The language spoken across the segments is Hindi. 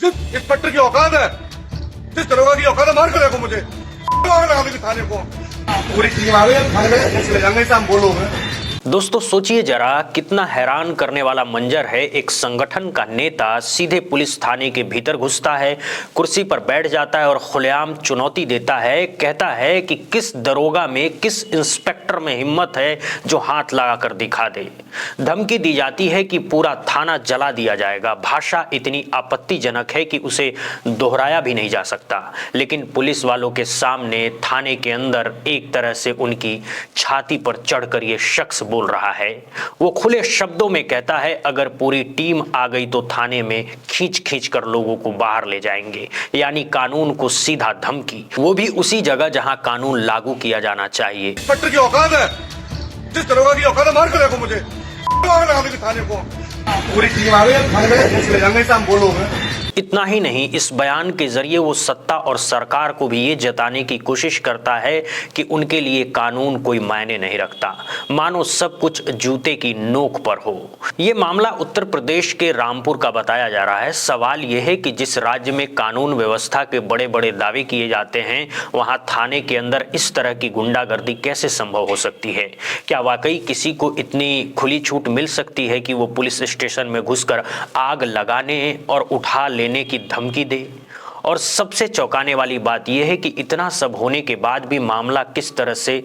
जिस इंस्पेक्टर की औकात है, जिस दरोगा की औकात है, मार कर देखो मुझे थाने को। पूरी टीम आ गई थाने में, चले जाएंगे हम बोलोगे। दोस्तों सोचिए जरा, कितना हैरान करने वाला मंजर है। एक संगठन का नेता सीधे पुलिस थाने के भीतर घुसता है, कुर्सी पर बैठ जाता है और खुलेआम चुनौती देता है। कहता है कि किस दरोगा में, किस इंस्पेक्टर में हिम्मत है जो हाथ लगा कर दिखा दे। धमकी दी जाती है कि पूरा थाना जला दिया जाएगा। भाषा इतनी आपत्तिजनक है कि उसे दोहराया भी नहीं जा सकता, लेकिन पुलिस वालों के सामने थाने के अंदर एक तरह से उनकी छाती पर चढ़कर यह शख्स बोल रहा है। वो खुले शब्दों में कहता है, अगर पूरी टीम आ गई तो थाने में खींच खींच कर लोगों को बाहर ले जाएंगे। यानी कानून को सीधा धमकी, वो भी उसी जगह जहां कानून लागू किया जाना चाहिए। इंस्पेक्टर की औकात है, जिस दरोगा की औकात है, मार कर देखो मुझे थाने को। पूरी टीम आ गई थाने में, चले जाएंगे हम बोलोगे। इतना ही नहीं, इस बयान के जरिए वो सत्ता और सरकार को भी ये जताने की कोशिश करता है कि उनके लिए कानून कोई मायने नहीं रखता, मानो सब कुछ जूते की नोक पर हो। ये मामला उत्तर प्रदेश के रामपुर का बताया जा रहा है। सवाल यह है कि जिस राज्य में कानून व्यवस्था के बड़े बड़े दावे किए जाते हैं, वहां थाने के अंदर इस तरह की गुंडागर्दी कैसे संभव हो सकती है? क्या वाकई किसी को इतनी खुली छूट मिल सकती है कि वो पुलिस स्टेशन में घुसकर आग लगाने और उठा लेने की धमकी दे? और सबसे चौंकाने वाली बात यह है कि इतना सब होने के बाद भी मामला किस तरह से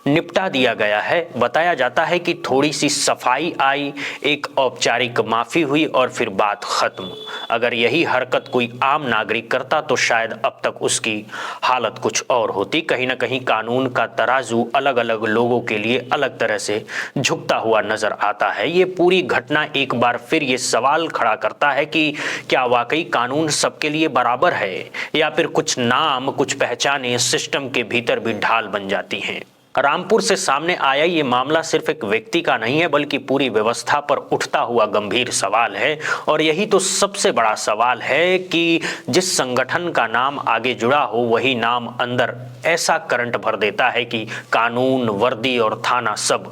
निपटा दिया गया है। बताया जाता है कि थोड़ी सी सफाई आई, एक औपचारिक माफी हुई और फिर बात खत्म। अगर यही हरकत कोई आम नागरिक करता तो शायद अब तक उसकी हालत कुछ और होती। कहीं ना कहीं कानून का तराजू अलग अलग लोगों के लिए अलग तरह से झुकता हुआ नजर आता है। ये पूरी घटना एक बार फिर ये सवाल खड़ा करता है कि क्या वाकई कानून सबके लिए बराबर है, या फिर कुछ नाम, कुछ पहचानें सिस्टम के भीतर भी ढाल बन जाती हैं। रामपुर से सामने आया ये मामला सिर्फ एक व्यक्ति का नहीं है, बल्कि पूरी व्यवस्था पर उठता हुआ गंभीर सवाल है। और यही तो सबसे बड़ा सवाल है कि जिस संगठन का नाम आगे जुड़ा हो, वही नाम अंदर ऐसा करंट भर देता है कि कानून, वर्दी और थाना सब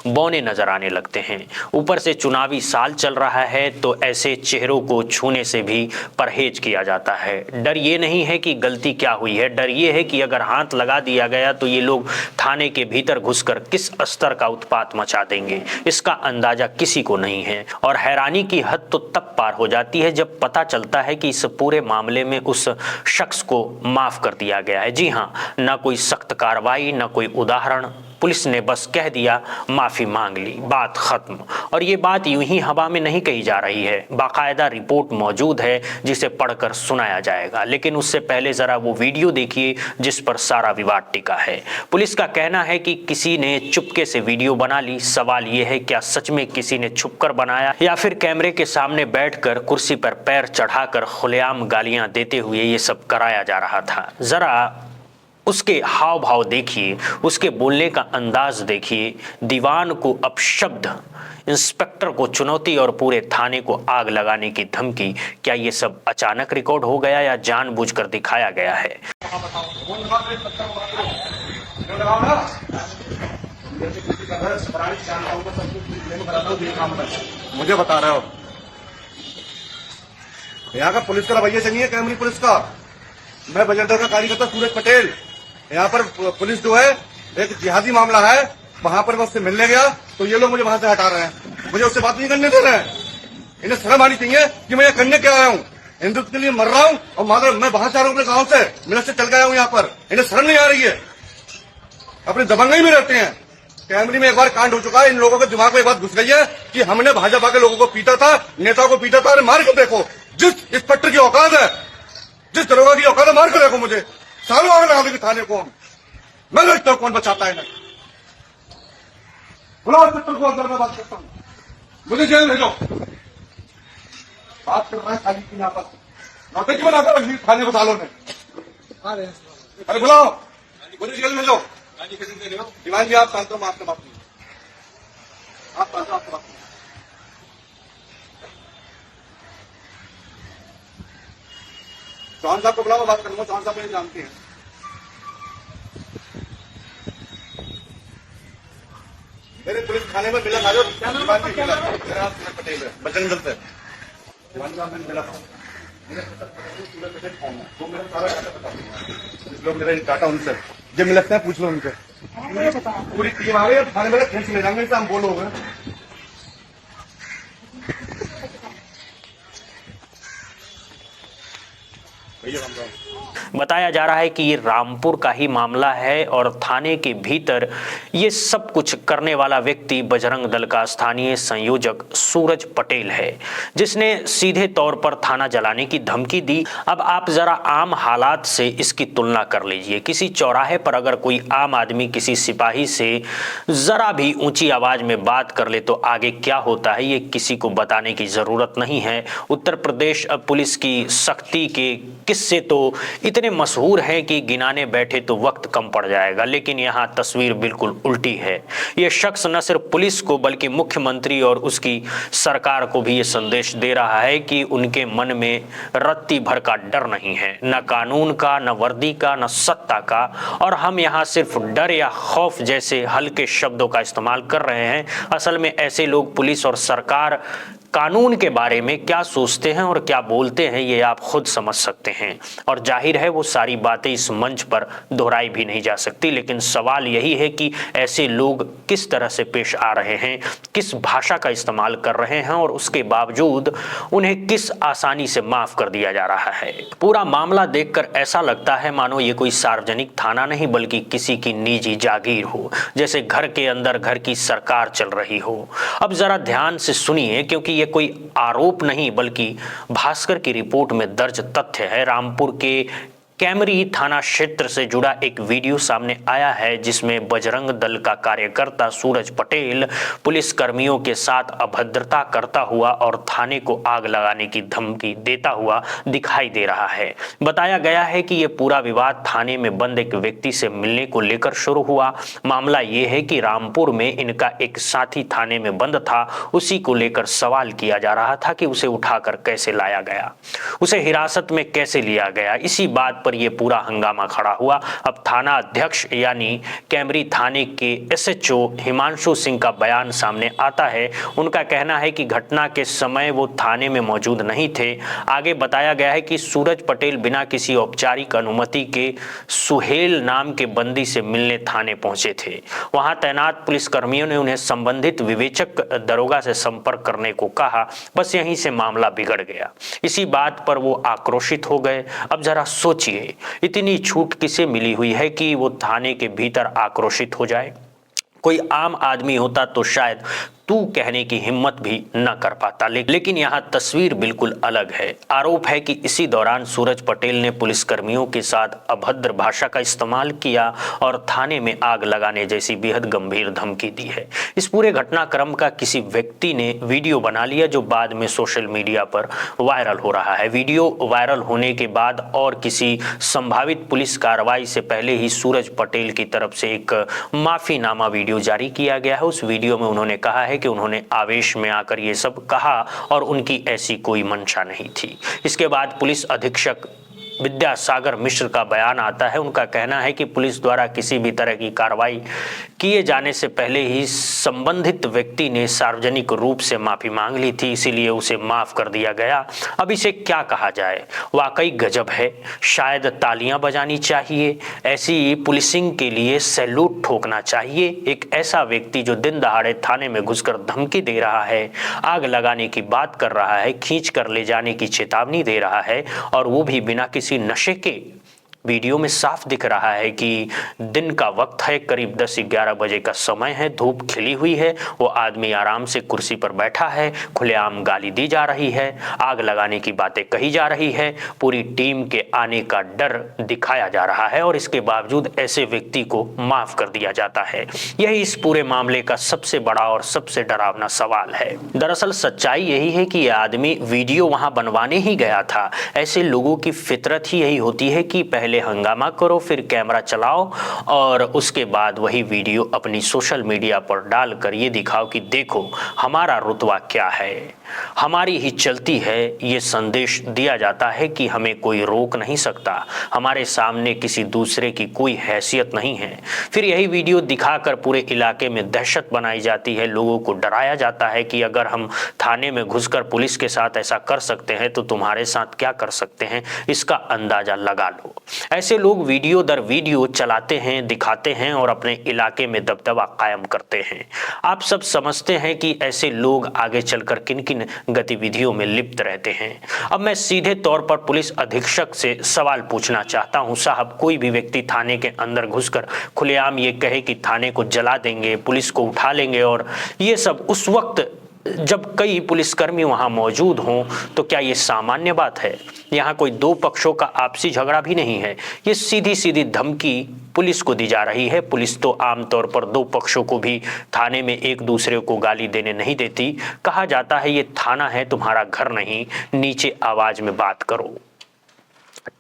बौने नजर आने लगते हैं। ऊपर से चुनावी साल चल रहा है तो ऐसे चेहरों को छूने से भी परहेज किया जाता है। डर ये नहीं है कि गलती क्या हुई है, डर ये है कि अगर हाथ लगा दिया गया तो ये लोग थाने के भीतर घुसकर किस स्तर का उत्पात मचा देंगे, इसका अंदाजा किसी को नहीं है। और हैरानी की हद तो तब पार हो जाती है जब पता चलता है कि इस पूरे मामले में उस शख्स को माफ कर दिया गया है। जी हाँ, ना कोई सख्त कार्रवाई, ना कोई उदाहरण, पुलिस ने बस कह दिया, माफी मांग ली, बात खत्म। और ये बात यूं ही हवा में नहीं कही जा रही है, बाकायदा रिपोर्ट मौजूद है जिसे पढ़कर सुनाया जाएगा। लेकिन उससे पहले जरा वो वीडियो देखिए जिस पर सारा विवाद टिका है। पुलिस का कहना है कि किसी ने चुपके से वीडियो बना ली। सवाल यह है, क्या सच में किसी ने छुपकर बनाया, या फिर कैमरे के सामने बैठकर कुर्सी पर पैर चढ़ाकर खुलेआम गालियां देते हुए ये सब कराया जा रहा था? जरा उसके हाव भाव देखिए, उसके बोलने का अंदाज देखिए। दीवान को अपशब्द, इंस्पेक्टर को चुनौती और पूरे थाने को आग लगाने की धमकी। क्या ये सब अचानक रिकॉर्ड हो गया या जानबूझकर दिखाया गया है? मुझे बता रहे हो यहाँ का पुलिस का रवैया चाहिए, कैमरी पुलिस का। मैं बजरंग का कार्यकर्ता सूरज पटेल। यहाँ पर पुलिस जो है, एक जिहादी मामला है, वहां पर मैं उससे मिलने गया तो ये लोग मुझे वहां से हटा रहे हैं, मुझे उससे बात नहीं करने दे रहे हैं। इन्हें शर्म आनी चाहिए कि मैं ये करने क्या आया हूँ। हिंदुत्व के लिए मर रहा हूँ और मैं बाहर से आ रहा हूँ अपने गाँव से, मिलर से चल गया हूँ यहाँ पर। इन्हें शर्म नहीं आ रही है, अपने दबंगई में रहते हैं। कैमरे में एक बार कांड हो चुका है, इन लोगों के दिमाग में एक बात घुस गई है कि हमने भाजपा के लोगों को पीटा था, नेता को पीटा था। अरे मार कर देखो, जिस इंस्पेक्टर की औकात है, जिस दरोगा की औकात है, मार कर देखो मुझे। सालों आगे लगा देगी थाने को। मैं देखता हूँ कौन बचाता है इन्हें। बुलाओ इंस्पेक्टर को अंदर, मैं बात करता हूँ। मुझे जेल भेजो। बात कर रहा है खाली की यहाँ पर नौटंकी बनाकर रखी थाने को सालों ने। अरे बुलाओ, मुझे जेल भेजो। दीवान जी आप शांत हो, मैं आपसे बात नहीं, आप शांत हो, आपसे बात नहीं। चौहान साहब को बुलाओ, मैं बात करूंगा। चौहान साहब मुझे जानते हैं। मेरे पुलिस थाने में मिला था, पटेल है बजरंग दल से। दीवान साहब मैंने मिला था, वो मेरा सारा डाटा बता दूंगा। कुछ लोग मेरा डाटा उनसे जब मिलते हैं पूछ लो उनसे। पूरी टीम आ गई है, थाने में खींच ले जाएंगे, हम बोलोगे। बताया जा रहा है कि ये रामपुर का ही मामला है और थाने के भीतर ये सब कुछ करने वाला व्यक्ति बजरंग दल का स्थानीय संयोजक सूरज पटेल है, जिसने सीधे तौर पर थाना जलाने की धमकी दी। अब आप जरा आम हालात से इसकी तुलना कर लीजिए। किसी चौराहे पर अगर कोई आम आदमी किसी सिपाही से जरा भी ऊंची आवाज में बात कर ले तो आगे क्या होता है ये किसी को बताने की जरूरत नहीं है। उत्तर प्रदेश पुलिस की सख्ती के किस्से तो इतने मशहूर हैं कि गिनाने बैठे तो वक्त कम पड़ जाएगा, लेकिन यहाँ तस्वीर बिल्कुल उल्टी है। ये शख्स न सिर्फ पुलिस को बल्कि मुख्यमंत्री और उसकी सरकार को भी ये संदेश दे रहा है कि उनके मन में रत्ती भर का डर नहीं है, न कानून का, न वर्दी का, न सत्ता का। और हम यहाँ सिर्फ डर या खौफ जैसे हल्के शब्दों का इस्तेमाल कर रहे हैं। असल में ऐसे लोग पुलिस और सरकार कानून के बारे में क्या सोचते हैं और क्या बोलते हैं ये आप खुद समझ सकते हैं। और जाहिर है वो सारी बातें इस मंच पर दोहराई भी नहीं जा सकती, लेकिन सवाल यही है कि ऐसे लोग किस तरह से पेश आ रहे हैं, किस भाषा का इस्तेमाल कर रहे हैं और उसके बावजूद उन्हें किस आसानी से माफ कर दिया जा रहा है। पूरा मामला देखकर ऐसा लगता है मानो ये कोई सार्वजनिक थाना नहीं बल्कि किसी की निजी जागीर हो, जैसे घर के अंदर घर की सरकार चल रही हो। अब जरा ध्यान से सुनिए, क्योंकि कोई आरोप नहीं बल्कि भास्कर की रिपोर्ट में दर्ज तथ्य है। रामपुर के कैमरी थाना क्षेत्र से जुड़ा एक वीडियो सामने आया है जिसमें बजरंग दल का कार्यकर्ता सूरज पटेल पुलिस कर्मियों के साथ अभद्रता करता हुआ और थाने को आग लगाने की धमकी देता हुआ दिखाई दे रहा है। बताया गया है कि यह पूरा विवाद थाने में बंद एक व्यक्ति से मिलने को लेकर शुरू हुआ। मामला यह है कि रामपुर में इनका एक साथी थाने में बंद था, उसी को लेकर सवाल किया जा रहा था कि उसे उठाकर कैसे लाया गया, उसे हिरासत में कैसे लिया गया। इसी बात पर यह पूरा हंगामा खड़ा हुआ। अब थाना अध्यक्ष यानी कैमरी थाने के एसएचओ हिमांशु सिंह का बयान सामने आता है। उनका कहना है कि घटना के समय वो थाने में मौजूद नहीं थे। आगे बताया गया है कि सूरज पटेल बिना किसी औपचारिक अनुमति के सुहेल नाम के बंदी से मिलने थाने पहुंचे थे। वहां तैनात पुलिस कर्मियों ने उन्हें संबंधित विवेचक दरोगा से संपर्क करने को कहा। बस यहीं से मामला बिगड़ गया। इसी बात पर वो आक्रोशित हो गए। अब जरा सोचिए, इतनी छूट किसे मिली हुई है कि वो थाने के भीतर आक्रोशित हो जाए। कोई आम आदमी होता तो शायद तू कहने की हिम्मत भी न कर पाता, लेकिन यहाँ तस्वीर बिल्कुल अलग है। आरोप है कि इसी दौरान सूरज पटेल ने पुलिसकर्मियों के साथ अभद्र भाषा का इस्तेमाल किया और थाने में आग लगाने जैसी बेहद गंभीर धमकी दी है। इस पूरे घटनाक्रम का किसी व्यक्ति ने वीडियो बना लिया जो बाद में सोशल मीडिया पर वायरल हो रहा है। वीडियो वायरल होने के बाद और किसी संभावित पुलिस कार्रवाई से पहले ही सूरज पटेल की तरफ से एक माफीनामा वीडियो जारी किया गया है। उस वीडियो में उन्होंने कहा है कि उन्होंने आवेश में आकर ये सब कहा और उनकी ऐसी कोई मंशा नहीं थी। इसके बाद पुलिस अधीक्षक विद्यासागर मिश्र का बयान आता है। उनका कहना है कि पुलिस द्वारा किसी भी तरह की कार्रवाई किए जाने से पहले ही संबंधित व्यक्ति ने सार्वजनिक रूप से माफी मांग ली थी, इसीलिए उसे माफ कर दिया गया। अब इसे क्या कहा जाए, वाकई गजब है। शायद तालियां बजानी चाहिए, ऐसी पुलिसिंग के लिए सैल्यूट ठोकना चाहिए। एक ऐसा व्यक्ति जो दिन दहाड़े थाने में घुसकर धमकी दे रहा है, आग लगाने की बात कर रहा है, खींच कर ले जाने की चेतावनी दे रहा है, और वो भी बिना किसी नशे के। वीडियो में साफ दिख रहा है कि दिन का वक्त है, करीब 10-11 बजे का समय है, धूप खिली हुई है। वो आदमी आराम से कुर्सी पर बैठा है, खुलेआम गाली दी जा रही है, आग लगाने की बातें कही जा रही है, पूरी टीम के आने का डर दिखाया जा रहा है और इसके बावजूद ऐसे व्यक्ति को माफ कर दिया जाता है। यही इस पूरे मामले का सबसे बड़ा और सबसे डरावना सवाल है। दरअसल सच्चाई यही है कि यह आदमी वीडियो वहां बनवाने ही गया था। ऐसे लोगों की फितरत ही यही होती है कि पहले हंगामा करो, फिर कैमरा चलाओ और उसके बाद वही वीडियो अपनी सोशल मीडिया पर डालकर ये दिखाओ कि देखो हमारा रुतबा क्या है। हमारी ही चलती है, ये संदेश दिया जाता है कि हमें कोई रोक नहीं सकता, हमारे सामने किसी दूसरे की कोई हैसियत नहीं है। फिर यही वीडियो दिखाकर पूरे इलाके में दहशत बनाई जाती है, लोगों को डराया जाता है कि अगर हम थाने में घुसकर पुलिस के साथ ऐसा कर सकते हैं तो तुम्हारे साथ क्या कर सकते हैं, इसका अंदाजा लगा लो। ऐसे लोग वीडियो दर वीडियो चलाते हैं, दिखाते हैं और अपने इलाके में दबदबा कायम करते हैं। आप सब समझते हैं कि ऐसे लोग आगे चलकर किन किन गतिविधियों में लिप्त रहते हैं। अब मैं सीधे तौर पर पुलिस अधीक्षक से सवाल पूछना चाहता हूं। साहब, कोई भी व्यक्ति थाने के अंदर घुसकर खुलेआम ये कहे कि थाने को जला देंगे, पुलिस को उठा लेंगे, और ये सब उस वक्त जब कई पुलिसकर्मी वहां मौजूद हों, तो क्या ये सामान्य बात है? यहाँ कोई दो पक्षों का आपसी झगड़ा भी नहीं है, ये सीधी सीधी धमकी पुलिस को दी जा रही है। पुलिस तो आमतौर पर दो पक्षों को भी थाने में एक दूसरे को गाली देने नहीं देती। कहा जाता है ये थाना है, तुम्हारा घर नहीं, नीचे आवाज में बात करो,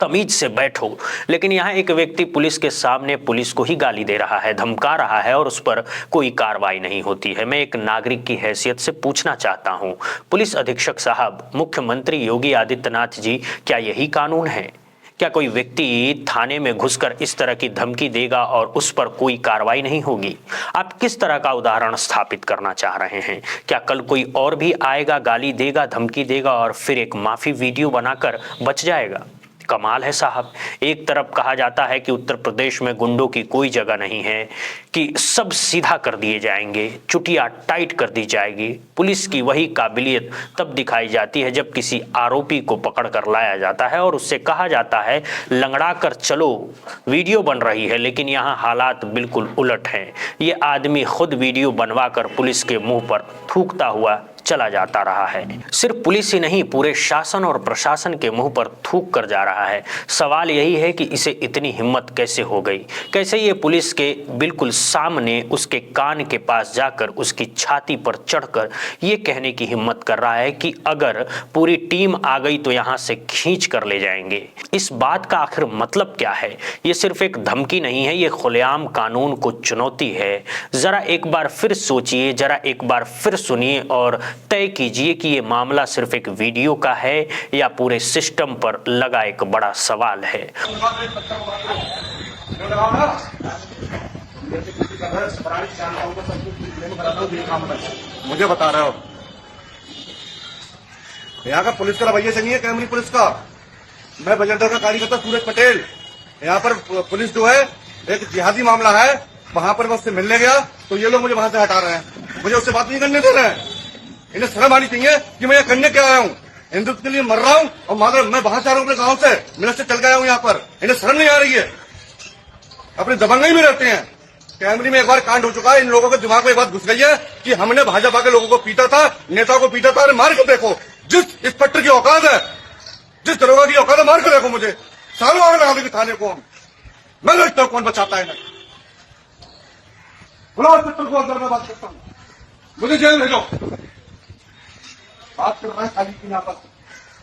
तमीज से बैठो। लेकिन यहाँ एक व्यक्ति पुलिस के सामने पुलिस को ही गाली दे रहा है, धमका रहा है, और उस पर कोई कार्रवाई नहीं होती है। मैं एक नागरिक की हैसियत से पूछना चाहता हूँ, पुलिस अधीक्षक साहब, मुख्यमंत्री योगी आदित्यनाथ जी, क्या यही कानून है? क्या कोई व्यक्ति थाने में घुसकर इस तरह की धमकी देगा और उस पर कोई कार्रवाई नहीं होगी? आप किस तरह का उदाहरण स्थापित करना चाह रहे हैं? क्या कल कोई और भी आएगा, गाली देगा, धमकी देगा और फिर एक माफी वीडियो बनाकर बच जाएगा? कमाल है साहब। एक तरफ कहा जाता है कि उत्तर प्रदेश में गुंडों की कोई जगह नहीं है, कि सब सीधा कर दिए जाएंगे, चुटिया टाइट कर दी जाएगी। पुलिस की वही काबिलियत तब दिखाई जाती है जब किसी आरोपी को पकड़ कर लाया जाता है और उससे कहा जाता है लंगड़ा कर चलो, वीडियो बन रही है। लेकिन यहाँ हालात बिल्कुल उलट हैं। ये आदमी खुद वीडियो बनवा कर पुलिस के मुंह पर थूकता हुआ चला जाता रहा है। सिर्फ पुलिस ही नहीं, पूरे शासन और प्रशासन के मुंह पर थूक कर जा रहा है। सवाल यही है कि इसे इतनी हिम्मत कैसे हो गई? कैसे ये पुलिस के बिल्कुल सामने, उसके कान के पास जाकर, उसकी छाती पर चढ़कर ये कहने की हिम्मत कर रहा है कि अगर पूरी टीम आ गई तो यहाँ से खींच कर ले जाएंगे? इस बात का आखिर मतलब क्या है? ये सिर्फ एक धमकी नहीं है, ये खुलेआम कानून को चुनौती है। जरा एक बार फिर सोचिए, जरा एक बार फिर सुनिए और तय कीजिए कि ये मामला सिर्फ एक वीडियो का है या पूरे सिस्टम पर लगा एक बड़ा सवाल है। मुझे बता रहे हो यहाँ का पुलिस का रवैया सही है, कैमरी पुलिस का। मैं बजेंद्र का कार्यकर्ता सूरज पटेल, यहाँ पर पुलिस जो है एक जिहादी मामला है, वहां पर मैं उससे मिलने गया तो ये लोग मुझे वहां से हटा रहे हैं, मुझे उससे बात नहीं करने दे रहे हैं। इन्हें शर्म आनी चाहिए कि मैं ये करने क्या आया हूँ, हिंदुत्व के लिए मर रहा हूँ और माधव मैं बाहर से आ रहा हूँ अपने गाँव से, मिनट से चल गया हूँ यहाँ पर। इन्हें शर्म नहीं आ रही है, अपने दबंगई में रहते हैं। कैमरी में एक बार कांड हो चुका है, इन लोगों के दिमाग में एक बात घुस गई है कि हमने भाजपा के लोगों को पीटा था, नेता को पीटा था। अरे मार के देखो, जिस इंस्पेक्टर की औकात है, जिस दरोगा की औकात है, मार के देखो मुझे। सालों आगे लगा देगी थाने को हम। मैं देखता हूँ कौन बचाता है। बुलाओ इंस्पेक्टर को, अंदर में बात करता हूँ, मुझे जेल भेजो। बात कर रहे हैं खाली की, यहाँ पर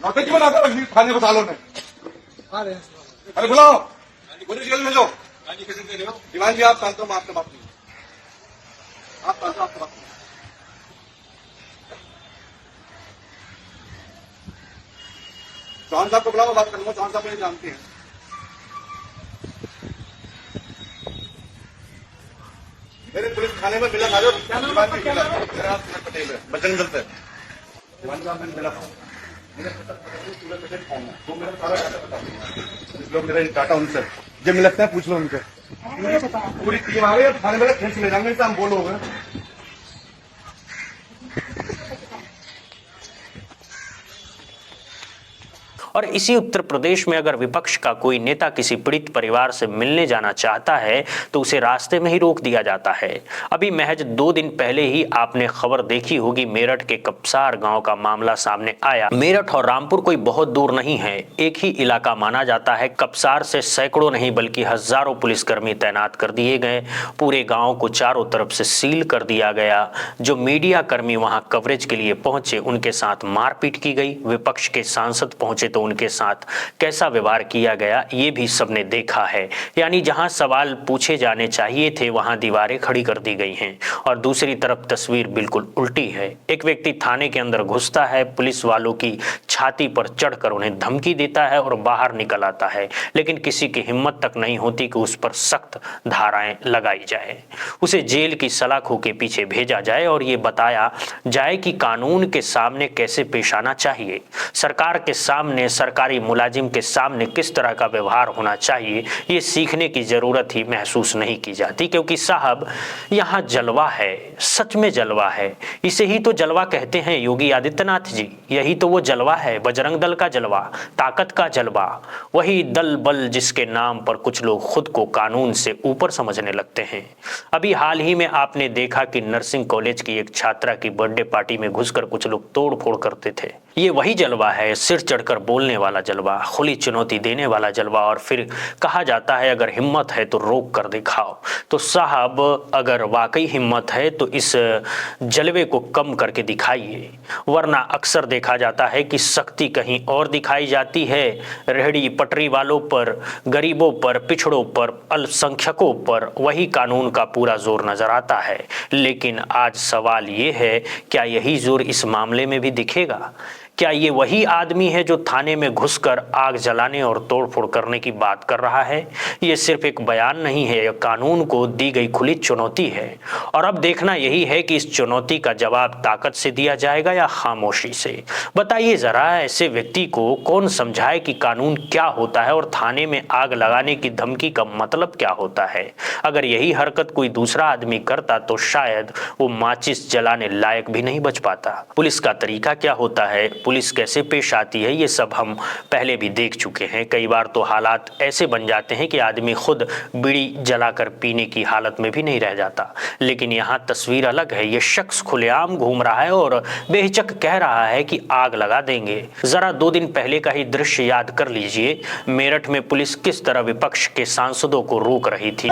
नौटंकी बनाकर रखी थाने बसालों ने। अरे बुलाओ, मुझे जेल भेजो। दीवान जी आप शांत हो, मैं आपसे बात नहीं, आप शांत हो, आपसे बात नहीं। चौहान साहब को बुलाओ, बात करूंगा। चौहान साहब मुझे जानते हैं। मेरे पुलिस थाने में मिला था जो पटेल है, बजरंग दल से लोग मेरा डाटा उनसे जब मिलते हैं, पूछ लो उनसे। पूरी टीम आ गई, थाने में खींच ले जाएंगे, हम बोलोगे। और इसी उत्तर प्रदेश में अगर विपक्ष का कोई नेता किसी पीड़ित परिवार से मिलने जाना चाहता है तो उसे रास्ते में ही रोक दिया जाता है। अभी महज 2 दिन पहले ही आपने खबर देखी होगी, मेरठ के कपसार गांव का मामला सामने आया। मेरठ और रामपुर कोई बहुत दूर नहीं है, एक ही इलाका माना जाता है। कपसार से सैकड़ों नहीं बल्कि हजारों पुलिसकर्मी तैनात कर दिए गए। पूरे गाँव को चारों तरफ से सील कर दिया गया। जो मीडिया कर्मी वहां कवरेज के लिए पहुंचे उनके साथ मारपीट की गई। विपक्ष के सांसद पहुंचे तो तो उनके साथ कैसा व्यवहार किया गया ये भी सबने देखा है। यानी जहां सवाल पूछे जाने चाहिए थे वहां दीवारें खड़ी कर दी गई हैं और दूसरी तरफ तस्वीर बिल्कुल उल्टी है। एक व्यक्ति थाने के अंदर घुसता है, पुलिस वालों की छाती पर चढ़कर उन्हें धमकी देता है और बाहर निकल आता है, लेकिन किसी की हिम्मत तक नहीं होती कि उस पर सख्त धाराएं लगाई जाए, उसे जेल की सलाखों के पीछे भेजा जाए और ये बताया जाए कि कानून के सामने कैसे पेश आना चाहिए, सरकार के सामने, सरकारी मुलाजिम के सामने किस तरह का व्यवहार होना चाहिए। ये सीखने की जरूरत ही महसूस नहीं की जाती, क्योंकि साहब यहाँ जलवा है, सच में जलवा है। इसे ही तो जलवा कहते हैं योगी आदित्यनाथ जी। यही तो वो जलवा है, बजरंग दल का जलवा, ताकत का जलवा, वही दल बल जिसके नाम पर कुछ लोग खुद को कानून से ऊपर समझने लगते हैं। अभी हाल ही में आपने देखा कि नर्सिंग कॉलेज की एक छात्रा की बर्थडे पार्टी में घुसकर कुछ लोग तोड़ फोड़ करते थे। ये वही जलवा है, सिर चढ़कर बोलने वाला जलवा, खुली चुनौती देने वाला जलवा, और फिर कहा जाता है अगर हिम्मत है तो रोक कर दिखाओ। तो साहब अगर वाकई हिम्मत है तो इस जलवे को कम करके दिखाइए, वरना अक्सर देखा जाता है कि शक्ति कहीं और दिखाई जाती है, रेहड़ी पटरी वालों पर, गरीबों पर, पिछड़ों पर, अल्पसंख्यकों पर वही कानून का पूरा जोर नजर आता है। लेकिन आज सवाल ये है, क्या यही जोर इस मामले में भी दिखेगा? क्या ये वही आदमी है जो थाने में घुसकर आग जलाने और तोड़फोड़ करने की बात कर रहा है? ये सिर्फ एक बयान नहीं है, यह कानून को दी गई खुली चुनौती है। और अब देखना यही है कि इस चुनौती का जवाब ताकत से दिया जाएगा या खामोशी से। बताइए जरा, ऐसे व्यक्ति को कौन समझाए कि कानून क्या होता है और थाने में आग लगाने की धमकी का मतलब क्या होता है। अगर यही हरकत कोई दूसरा आदमी करता तो शायद वो माचिस जलाने लायक भी नहीं बच पाता। पुलिस का तरीका क्या होता है, पुलिस कैसे पेश आती है, ये सब हम पहले भी देख चुके हैं। कई बार तो हालात ऐसे बन जाते हैं कि आदमी खुद बीड़ी जलाकर पीने की हालत में भी नहीं रह जाता। लेकिन यहाँ तस्वीर अलग है, ये शख्स खुलेआम घूम रहा है और बेहिचक कह रहा है कि आग लगा देंगे। जरा 2 दिन पहले का ही दृश्य याद कर लीजिए, मेरठ में पुलिस किस तरह विपक्ष के सांसदों को रोक रही थी।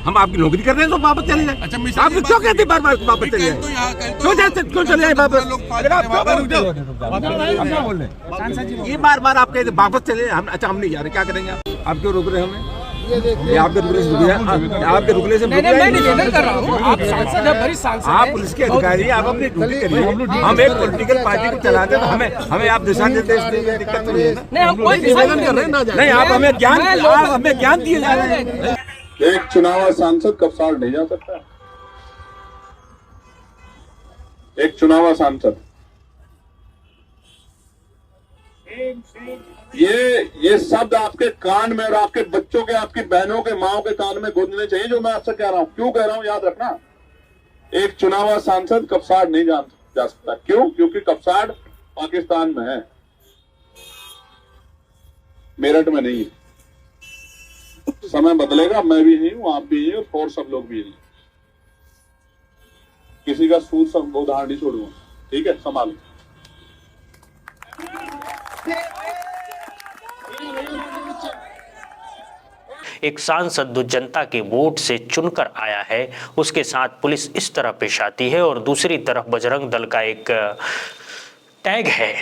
हम आपकी नौकरी कर रहे हैं तो वापस चले जाए। अच्छा, आप क्यों कहते बार बार वापस चले जाए? क्यों चले जाए वापस? ये बार बार आप कहते वापस चले, हम अच्छा हम नहीं जा रहे, क्या करेंगे आप क्यों रोक रहे हैं हमें? ये आपके रुकने से रुक जाए, आपके रुकने से आप पुलिस के अधिकारी, आप अपनी ड्यूटी करिए। हम एक पॉलिटिकल पार्टी को चलाते तो हमें आप दिशा निर्देश देंगे, दिक्कत नहीं है ना? नहीं, आप हमें ज्ञान दिए जा रहे हैं। एक चुनावा सांसद कपसाड़ नहीं जा सकता। एक चुनावा सांसद, ये शब्द आपके कान में और आपके बच्चों के, आपकी बहनों के, माओ के कान में गूंजने चाहिए जो मैं आपसे कह रहा हूं। क्यों कह रहा हूं याद रखना, एक चुनावा सांसद कपसाड़ नहीं जा सकता। क्यों? क्योंकि कपसाड़ पाकिस्तान में है, मेरठ में नहीं है। समय बदलेगा, मैं भी नहीं हूं, आप भी नहीं हो और सब लोग भी नहीं। किसी का सूद सब उदाहरण नहीं छोड़ूंगा, ठीक है? संभालो। एक सांसद जो जनता के वोट से चुनकर आया है, उसके साथ पुलिस इस तरह पेश आती है और दूसरी तरफ बजरंग दल का एक टैग है,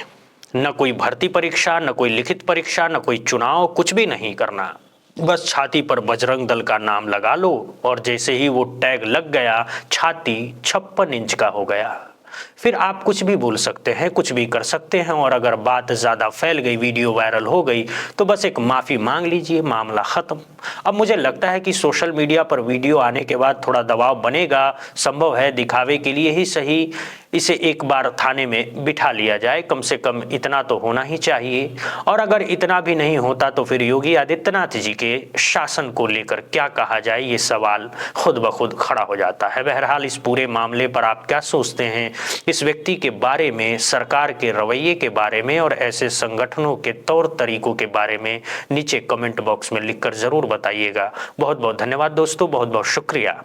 न कोई भर्ती परीक्षा, न कोई लिखित परीक्षा, न कोई चुनाव, कुछ भी नहीं करना, बस छाती पर बजरंग दल का नाम लगा लो और जैसे ही वो टैग लग गया, छाती 56 इंच का हो गया। फिर आप कुछ भी बोल सकते हैं, कुछ भी कर सकते हैं, और अगर बात ज़्यादा फैल गई, वीडियो वायरल हो गई, तो बस एक माफ़ी मांग लीजिए, मामला ख़त्म। अब मुझे लगता है कि सोशल मीडिया पर वीडियो आने के बाद थोड़ा दबाव बनेगा, संभव है दिखावे के लिए ही सही, इसे एक बार थाने में बिठा लिया जाए, कम से कम इतना तो होना ही चाहिए। और अगर इतना भी नहीं होता तो फिर योगी आदित्यनाथ जी के शासन को लेकर क्या कहा जाए, ये सवाल खुद ब खुद खड़ा हो जाता है। बहरहाल इस पूरे मामले पर आप क्या सोचते हैं, इस व्यक्ति के बारे में, सरकार के रवैये के बारे में और ऐसे संगठनों के तौर तरीकों के बारे में नीचे कमेंट बॉक्स में लिखकर जरूर बताइएगा। बहुत बहुत धन्यवाद दोस्तों, बहुत बहुत शुक्रिया।